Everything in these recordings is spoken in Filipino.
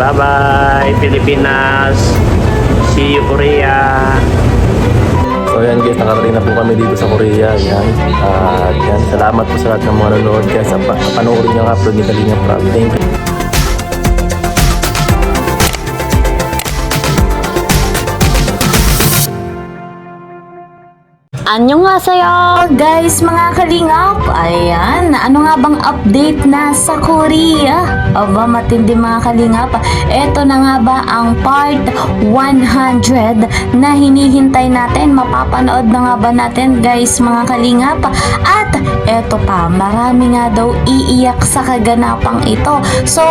Bye-bye, Pilipinas. See you, Korea. So yan guys, nakarating na po kami dito sa Korea. Yan. At yan, salamat po sa lahat ng mga nanonood. Kaya sa panoorin nyo ang upload ni Kalinga Prab. Thank you. Annyeonghaseyo guys mga kalingap. Ayan, ano nga bang update na sa Korea? Aba, matindi mga kalingap. Ito na nga ba ang part 100 na hinihintay natin? Mapapanood na nga ba natin guys mga kalingap? At eto pa, marami nga daw iiyak sa kaganapang ito. So,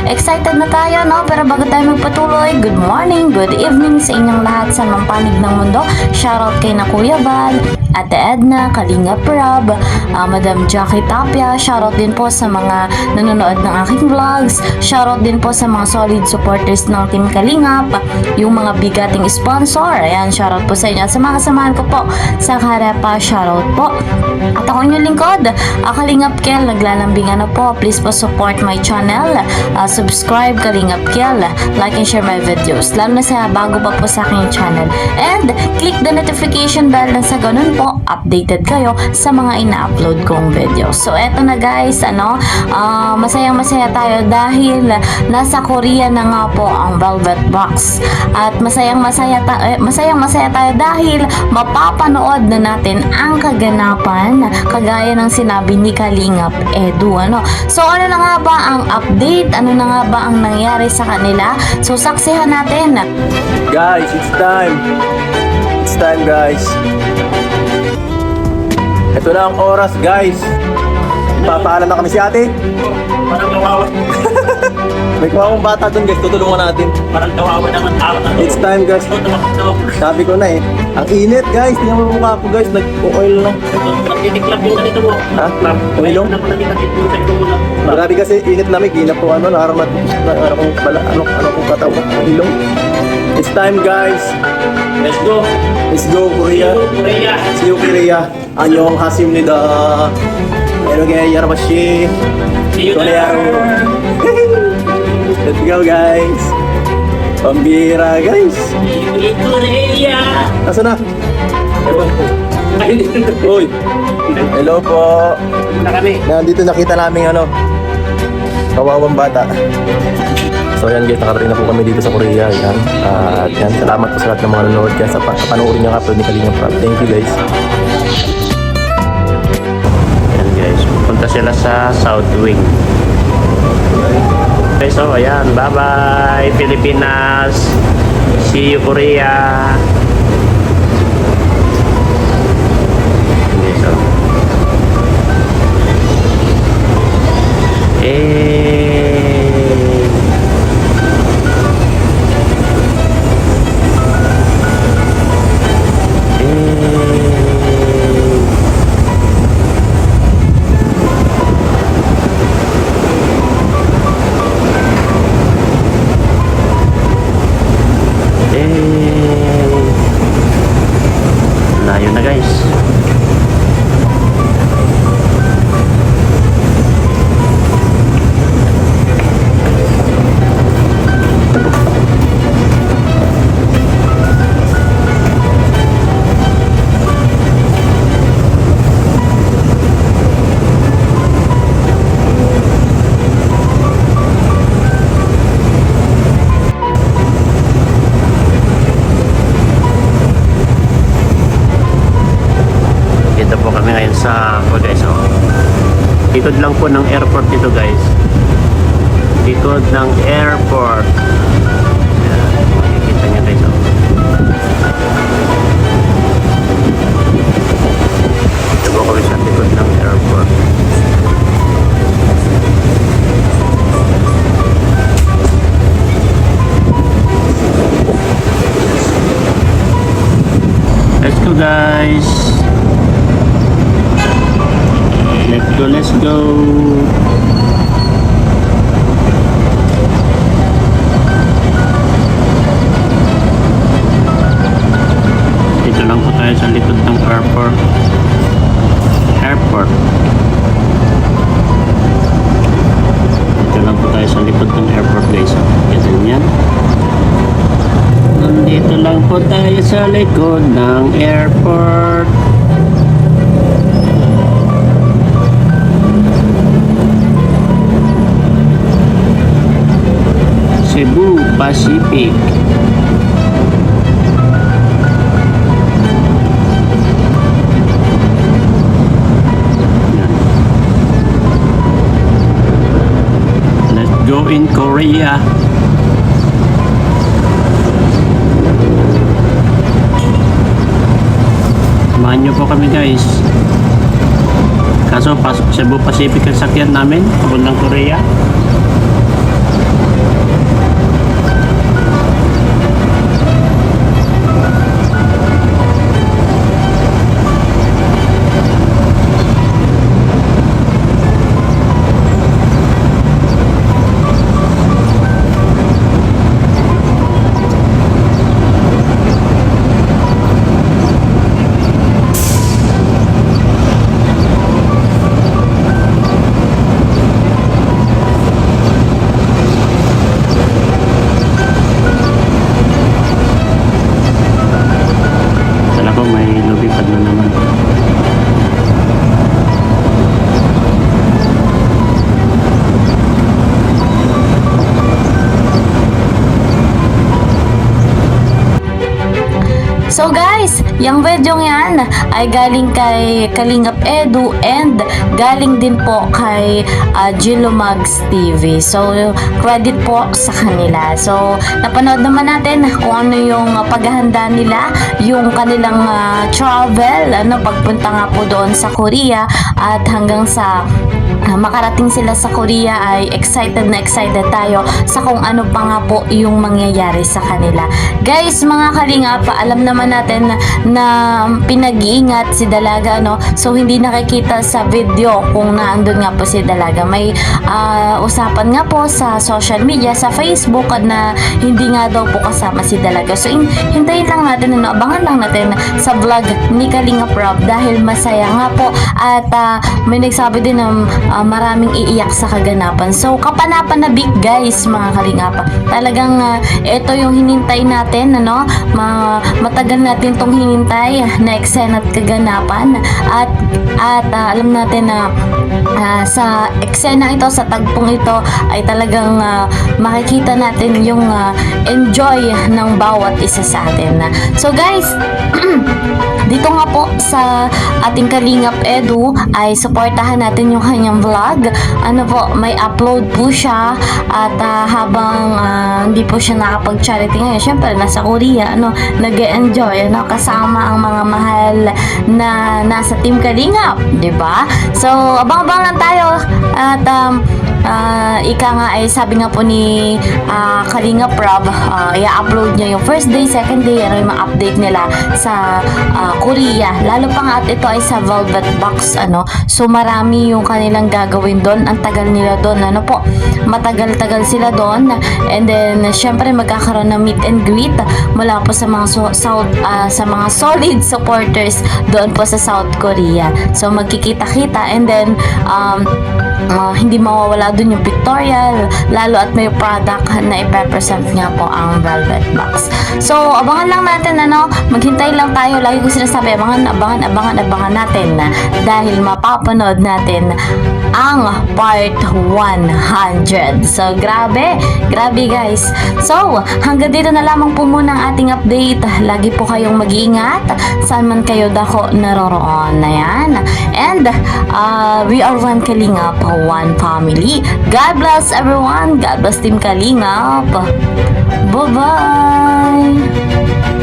excited na tayo, no? Pero bago tayo magpatuloy, good morning, good evening sa inyong lahat sa mga panig ng mundo. Shoutout kay na Kuya Val, Ate Edna, Kalinga Prab, Madam Jackie Tapia. Shoutout din po sa mga nanonood ng aking vlogs. Shoutout din po sa mga solid supporters ng Team Kalingap, yung mga bigating sponsor. Ayan, shoutout po sa inyo. At sa mga kasamahan ko po sa Karepa, shoutout po. At ako inyong lingkod, Kalingap Kel, naglalambing ano po. Please po support my channel. Subscribe Kalingap Kel. Like and share my videos. Lalo na sa bago pa po sa aking channel. And click the notification bell na sa ganun po updated kayo sa mga ina-upload kong video. So eto na guys, masayang-masaya tayo dahil nasa Korea na nga po ang Velvet Box. At masayang-masaya tayo dahil mapapanood na natin ang kaganapan kagaya ng sinabi ni Kalingap Edu, ano. So ano na nga ba ang update? Ano na nga ba ang nangyari sa kanila? So saksihan natin. Guys, it's time. It's time guys. Ito na ang oras guys. Papaalam na kami si ate. Parang kawawa. May kawawang bata dun guys, tutulungan natin. Parang kawawa naman tao na. It's time guys. Sabi ko na eh. Ang init guys, tingnan mo mukha ko guys, nag-oil na. Nagtitiklap yung ganito mo. Ha? Uilong? Grabe kasi init lamig, di na po nakaramat ano kung katawan. Ilong. It's time guys. Let's go. Let's go Korea. Korea. See you Korea. Anyong hasimnida. Eroge yarabashi. See you there. Let's go guys. Pambira guys. Korea. Nasaan na? Ewan ko. Uy. Hello po. Na kami. Nandito nakita namin kawawang bata. So yan guys, nakarating na po kami dito sa Korea. Yan. At yan, salamat po sa lahat ng mga nanonood. Kaya sa panoorin nyo ang upload ni Kalinga Prab. Thank you guys. Ayan guys, pupunta sila sa South Wing. Okay, so ayan, bye bye Pilipinas. See you Korea. Okay, so layo na guys. Dito po kami ngayon sa guys, likod lang po ng airport dito guys. Likod ng airport. Ayan, makikita nyo guys, Dito po kami sa likod ng airport. Let's go guys. Let's go. Dito lang po tayo sa likod ng airport. Dito lang po tayo sa likod ng airport guys. Kasi lang po tayo sa likod ng airport. Cebu Pacific. Yan. Let's go in Korea. Samahan nyo po kami guys. Kaso Cebu Pacific ang sakyan namin papuntang Korea. May lubipad na naman. So guys, yung video yan ay galing kay Kalingap Edu and galing din po kay Gilomags TV. So credit po sa kanila. So napanood naman natin kung ano yung paghahanda nila, yung kanilang travel, pagpunta nga po doon sa Korea at hanggang sa makarating sila sa Korea ay excited na excited tayo sa kung ano pa nga po yung mangyayari sa kanila. Guys, mga kalingap, alam naman natin na pinag-iingat si Dalaga, so hindi nakikita sa video kung naandun nga po si Dalaga. May usapan nga po sa social media, sa Facebook, na hindi nga daw po kasama si Dalaga. So hintayin lang natin, abangan lang natin sa vlog ni Kalingap Rob dahil masaya nga po at may nagsabi din na maraming iiyak sa kaganapan. So kapanapanabik guys, mga kalingap, talagang ito yung hinintay natin, matagal natin tong hinintay na eksena at kaganapan at alam natin na sa eksena ito, sa tagpong ito ay talagang makikita natin yung enjoy ng bawat isa sa atin. So guys, dito nga po sa ating Kalingap Edu ay supportahan natin yung kanyang vlog. May upload po siya at habang hindi po siya nakapag-charity ngayon, syempre nasa Korea, nag-enjoy, kasama ang mga mahal na nasa Team Kalingap, di ba? So, abang-abang lang tayo at ika nga ay sabi nga po ni Kalingap Rob, i-upload niya yung first day, second day, yung mga update nila sa Korea. Lalo pa nga at ito ay sa Velvet Box, so marami yung kanilang gagawin doon. Ang tagal nila doon, matagal-tagal sila doon, and then syempre magkakaroon ng meet and greet mula po sa mga sa mga solid supporters doon po sa South Korea. So magkikita-kita, and then hindi mawawala dun yung pictorial, lalo at may product na ipepresent nga po ang Velvet Box. So abangan lang natin, maghintay lang tayo. Lagi ko sinasabi, abangan natin dahil mapapanood natin ang part 100. So grabe guys. So hanggang dito na lamang po muna ang ating update. Lagi po kayong mag-iingat saan man kayo dako naroroon na yan. And we are one Kalingap, one family. God bless everyone. God bless Team Kalingap. Bye-bye.